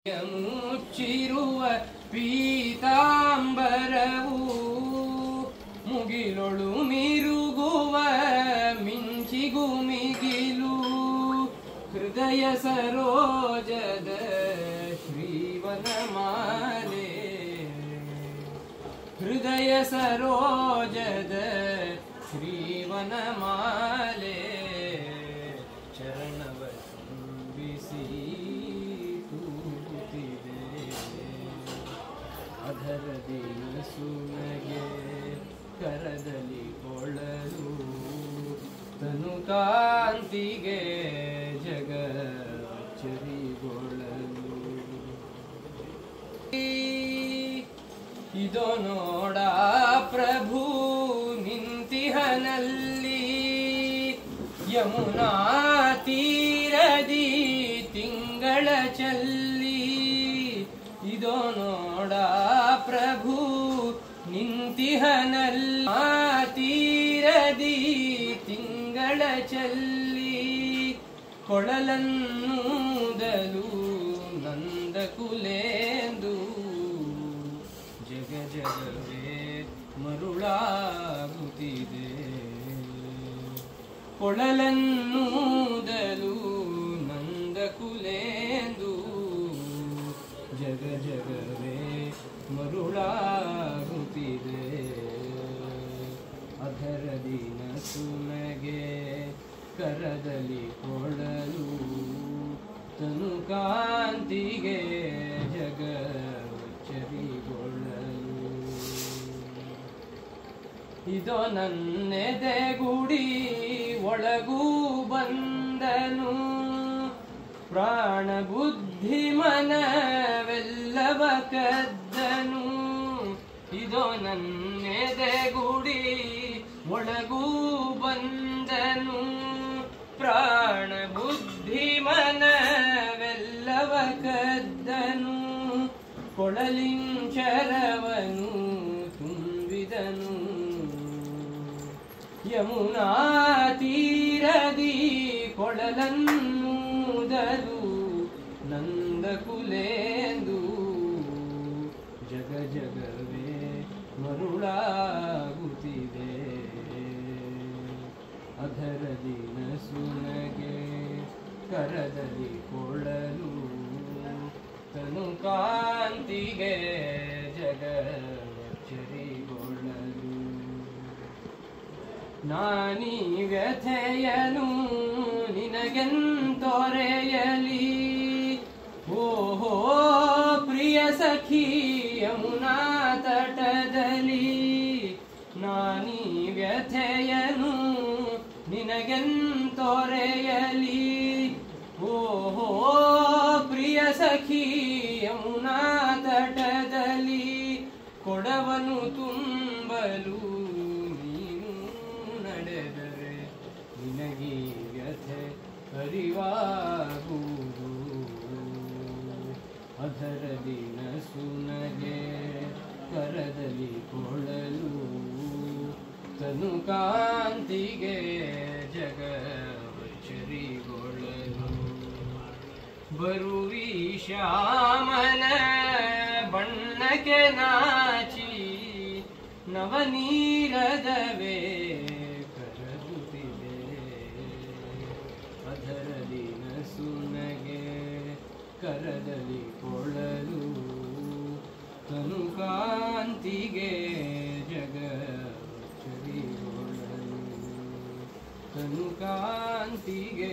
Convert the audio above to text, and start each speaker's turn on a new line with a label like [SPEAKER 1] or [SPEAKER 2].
[SPEAKER 1] ಮುಚ್ಚಿರುವ ಪೀತಾಂಬರವು ಮುಗಿಲೊಳು ಮಿರುಗುವ ಮಿಂಚಿಗೂ ಮಿಗಿಲು ಹೃದಯ ಸರೋಜದ ಶ್ರೀವನಮಾಲೆ ಹೃದಯ ಸರೋಜದ ಶ್ರೀವನಮಾಲೆ ಚರಣವ ತುಂಬಿಸಿ ಅಧರದಿ ನಸುನಗೆ ಕರದಲ್ಲಿ ಕೊಳಲು ತನು ಕಾಂತಿಗೆ ಜಗ ಚರಿಗೊಳಲು ಇದೋ ನೋಡ ಪ್ರಭು ನಿಂತಿಹನಲ್ಲಿ ಯಮುನಾ ತೀರದಿ ತಿಂಗಳ ಚಲ್ಲಿ ಇದೋ ನೋಡ ಪ್ರಭು ನಿಂತಿಹನಲ್ಲ ತೀರದಿ ತಿಂಗಳ ಚಲ್ಲಿ ಕೊಳಲನ್ನೂದಲು ನಂದಕುಲೇಂದು ಜಗ ಜಗವೇ ಮರುಳಾಗುತ್ತಿದೆ ಕೊಳಲನ್ನೂದಲು ನಂದಕುಲೇಂದು ಜಗ ಜಗವೇ ಮರುಳಾಗುತ್ತಿದೆ ಅಧರದಿ ನಸುನಗೆ ಕರದಲ್ಲಿ ಕೊಳಲು ತನು ಕಾಂತಿಗೆ ಜಗ ಚರಿಗೊಳ್ಳಲು ಇದೋ ನನ್ನೆದೆ ಗುಡಿ ಒಳಗೂ ಬಂದನು ಪ್ರಾಣ ಬುದ್ಧಿ ಮನವೆಲ್ಲವ ಕದ್ದನು ಇದೋ ನನ್ನೆದೆ ಗುಡಿ ಒಳಗೂ ಬಂದನು ಪ್ರಾಣ ಬುದ್ಧಿ ಮನವೆಲ್ಲವ ಕದ್ದನು ಕೊಳಲಿಂಚರವನು ತುಂಬಿದನು ಯಮುನಾ ತೀರದಿ ಕೊಳಲನ್ನೂದಲು ನಂದಕುಲೇಂದು ಜಗ ಜಗವೇ ಮರುಳಾಗುತ್ತಿದೆ ಅಧರದಿ ನಸುನಗೆ ಕರದಲ್ಲಿ ಕೊಳಲು ತನು ಕಾಂತಿಗೆ ಜಗ ಚರಿಗೊಳ್ಳಲು ನಾನೀ ವ್ಯಥೆಯನು ನಿನಗೆಂತೊರೆಯಲಿ ಓಹೋ ಪ್ರಿಯ ಸಖಿ ಯಮುನಾ ತಟದಲ್ಲಿ ನಾನೀ ವ್ಯಥೆಯನು ನಿನಗೆಂತೊರೆಯಲಿ ಓಹೋ ಪ್ರಿಯ ಸಖಿ ಯಮುನಾ ತಟದಲ್ಲಿ ಕೊಡವನು ತುಂಬಲು ನೀನು ನಡೆದರೆ ನಿನಗೀ ವ್ಯಥೆ ಅರಿವಾಗುವುದು ಅಧರದಿ ನಸುನಗೆ ಕರದಲ್ಲಿ ಕೊಳಲು ತನು ಕಾಂತಿಗೆ ಜಗ ಚರಿಗೊಳ್ಳಲು ಬರುವಿ ಶ್ಯಾಮನ ಬಣ್ಣಕ್ಕೆ ನಾಚಿ ನವನೀರದವೇ ಕರಗುತ್ತಿದೆ ಅಧರದಿ ನಸುನಗೆ ಕರದಲ್ಲಿ ಕೊಳಲು ತನು ಕಾಂತಿಗೆ ಜಗ ಚರಿಗೊಳ್ಳಲು ತನು ಕಾಂತಿಗೆ